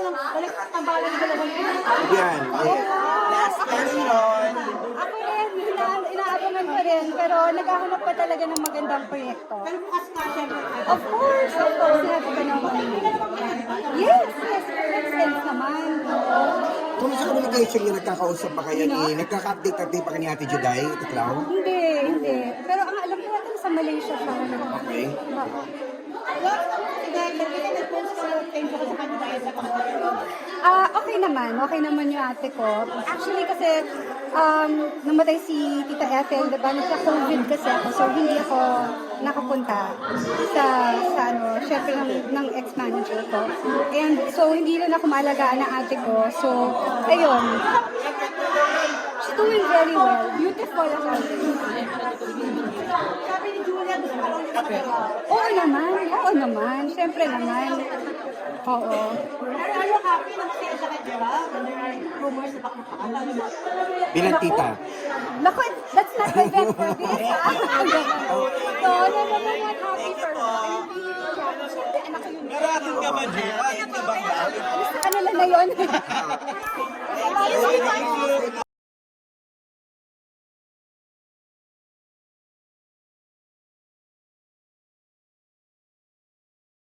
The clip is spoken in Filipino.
balik ang balang dalawang Yan. Last question. Ako rin, inaabangan ko rin, pero naghahanap pa talaga ng magandang proyekto. Pero bukas nga siya. Of course, sinabi ko naman. Yes, yes, makes sense naman. Kung sa communication niyo, nagkakausap pa kayo ni, nagkaka-update-update pa kayo ni Ate Juday, Tiklaw? Hindi. Pero ang alam ko natin sa Malaysia siya. Okay. Oo. Thank you sa kanila sa Okay naman yung ate ko. Actually kasi, namatay si Tita Ethel, diba? Nagka-COVID kasi ako, so hindi ako nakapunta sa syempre ng ex-manager ko. And so, hindi rin ako maalagaan ng ate ko. So, ayun. She's doing very well. Beautiful ang ate. Sabi ni Julia, gusto ka raw niya magagawa. Oo naman. Syempre naman. Oo. Pero are you happy na masaya siya kay Gerald? Rumors na baka makakalaman mo. Bilang tita. Naku, that's not the best for this. So, I'm happy for her. I'm really happy. Siyempre, anak ko yun. Narating ka ba, Jay? Ayun ka ba? Gusto ka nila na yun.